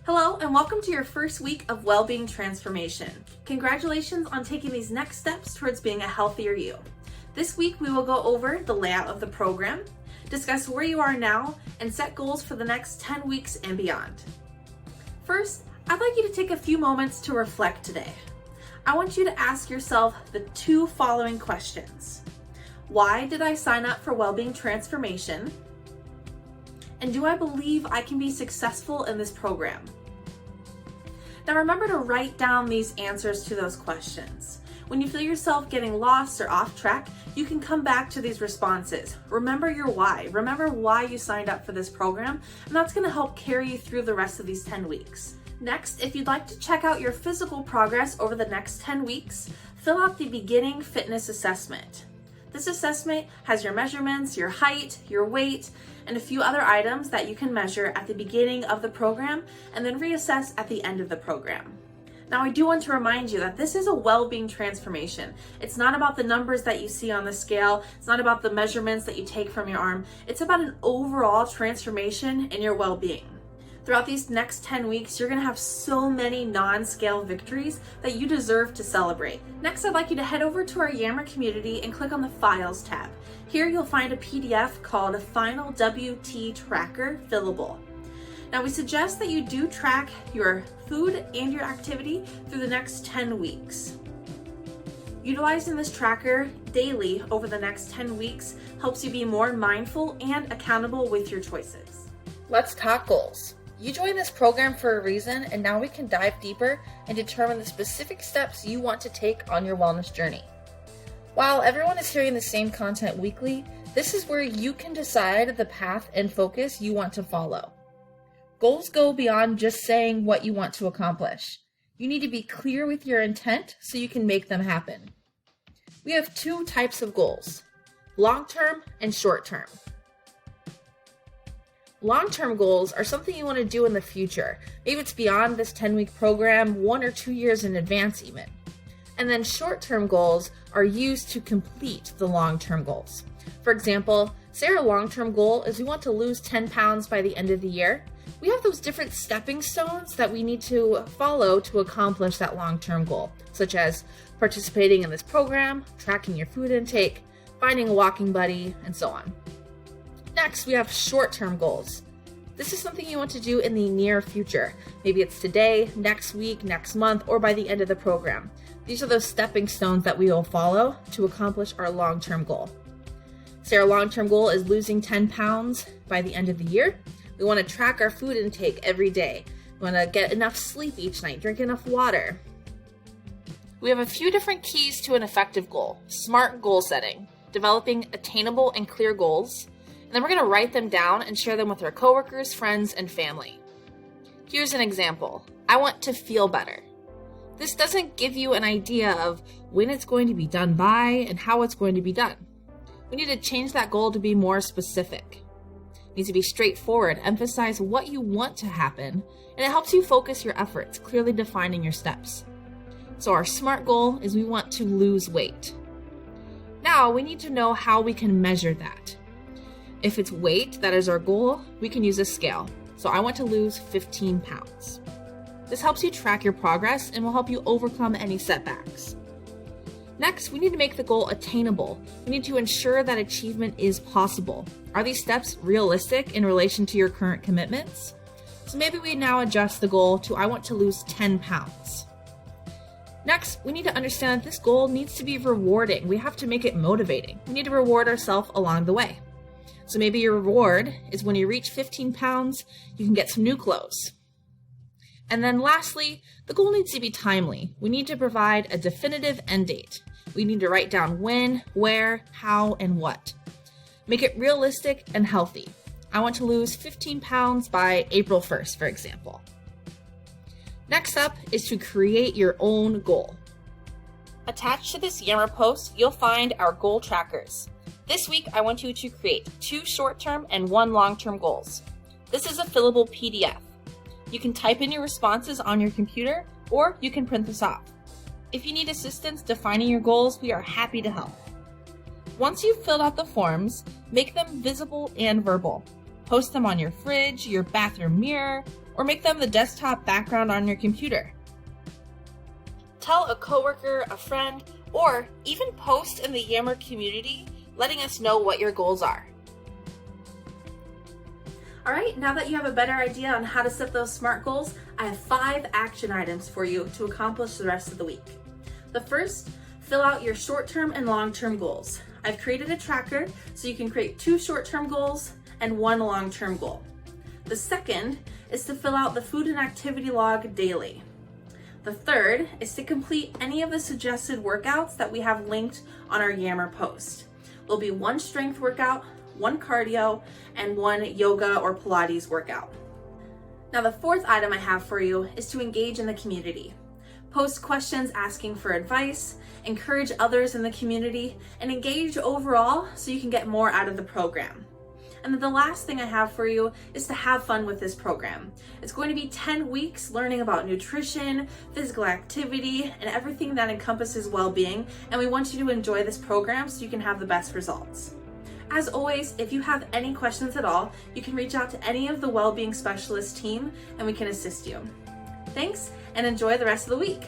Hello and welcome to your first week of Wellbeing Transformation. Congratulations on taking these next steps towards being a healthier you. This week we will go over the layout of the program, discuss where you are now, and set goals for the next 10 weeks and beyond. First, I'd like you to take a few moments to reflect today. I want you to ask yourself the two following questions. Why did I sign up for Wellbeing Transformation? And do I believe I can be successful in this program? Now remember to write down these answers to those questions. When you feel yourself getting lost or off track, you can come back to these responses. Remember your why. Remember why you signed up for this program, and that's going to help carry you through the rest of these 10 weeks. Next, if you'd like to check out your physical progress over the next 10 weeks, fill out the beginning fitness assessment. This assessment has your measurements, your height, your weight, and a few other items that you can measure at the beginning of the program and then reassess at the end of the program. Now, I do want to remind you that this is a well-being transformation. It's not about the numbers that you see on the scale. It's not about the measurements that you take from your arm. It's about an overall transformation in your well-being. Throughout these next 10 weeks, you're gonna have so many non-scale victories that you deserve to celebrate. Next, I'd like you to head over to our S.M.A.R.T community and click on the Files tab. Here you'll find a PDF called Final WT Tracker Fillable. Now we suggest that you do track your food and your activity through the next 10 weeks. Utilizing this tracker daily over the next 10 weeks helps you be more mindful and accountable with your choices. Let's talk goals. You joined this program for a reason, and now we can dive deeper and determine the specific steps you want to take on your wellness journey. While everyone is hearing the same content weekly, this is where you can decide the path and focus you want to follow. Goals go beyond just saying what you want to accomplish. You need to be clear with your intent so you can make them happen. We have two types of goals, long-term and short-term. Long-term goals are something you want to do in the future. Maybe it's beyond this 10-week program, 1 or 2 years in advance even. And then short-term goals are used to complete the long-term goals. For example, say our long-term goal is we want to lose 10 pounds by the end of the year. We have those different stepping stones that we need to follow to accomplish that long-term goal, such as participating in this program, tracking your food intake, finding a walking buddy, and so on. Next, we have short-term goals. This is something you want to do in the near future. Maybe it's today, next week, next month, or by the end of the program. These are those stepping stones that we will follow to accomplish our long-term goal. Say our long-term goal is losing 10 pounds by the end of the year. We want to track our food intake every day. We want to get enough sleep each night, drink enough water. We have a few different keys to an effective goal. SMART goal setting, developing attainable and clear goals, and then we're going to write them down and share them with our coworkers, friends, and family. Here's an example. I want to feel better. This doesn't give you an idea of when it's going to be done by and how it's going to be done. We need to change that goal to be more specific. It needs to be straightforward, emphasize what you want to happen, and it helps you focus your efforts, clearly defining your steps. So our SMART goal is we want to lose weight. Now we need to know how we can measure that. If it's weight that is our goal, we can use a scale. So I want to lose 15 pounds. This helps you track your progress and will help you overcome any setbacks. Next, we need to make the goal attainable. We need to ensure that achievement is possible. Are these steps realistic in relation to your current commitments? So maybe we now adjust the goal to I want to lose 10 pounds. Next, we need to understand that this goal needs to be rewarding. We have to make it motivating. We need to reward ourselves along the way. So maybe your reward is when you reach 15 pounds, you can get some new clothes. And then lastly, the goal needs to be timely. We need to provide a definitive end date. We need to write down when, where, how, and what. Make it realistic and healthy. I want to lose 15 pounds by April 1st, for example. Next up is to create your own goal. Attached to this S.M.A.R.T post, you'll find our goal trackers. This week, I want you to create 2 short-term and 1 long-term goals. This is a fillable PDF. You can type in your responses on your computer, or you can print this off. If you need assistance defining your goals, we are happy to help. Once you've filled out the forms, make them visible and verbal. Post them on your fridge, your bathroom mirror, or make them the desktop background on your computer. Tell a coworker, a friend, or even post in the S.M.A.R.T community letting us know what your goals are. All right, now that you have a better idea on how to set those SMART goals, I have 5 action items for you to accomplish the rest of the week. The first, fill out your short-term and long-term goals. I've created a tracker so you can create 2 short-term goals and 1 long-term goal. The second is to fill out the food and activity log daily. The third is to complete any of the suggested workouts that we have linked on our S.M.A.R.T post. There'll be 1 strength workout, 1 cardio, and 1 yoga or Pilates workout. Now the fourth item I have for you is to engage in the community. Post questions asking for advice, encourage others in the community, and engage overall so you can get more out of the program. And then the last thing I have for you is to have fun with this program. It's going to be 10 weeks learning about nutrition, physical activity, and everything that encompasses well-being, and we want you to enjoy this program so you can have the best results. As always, if you have any questions at all, you can reach out to any of the well-being specialist team and we can assist you. Thanks, and enjoy the rest of the week.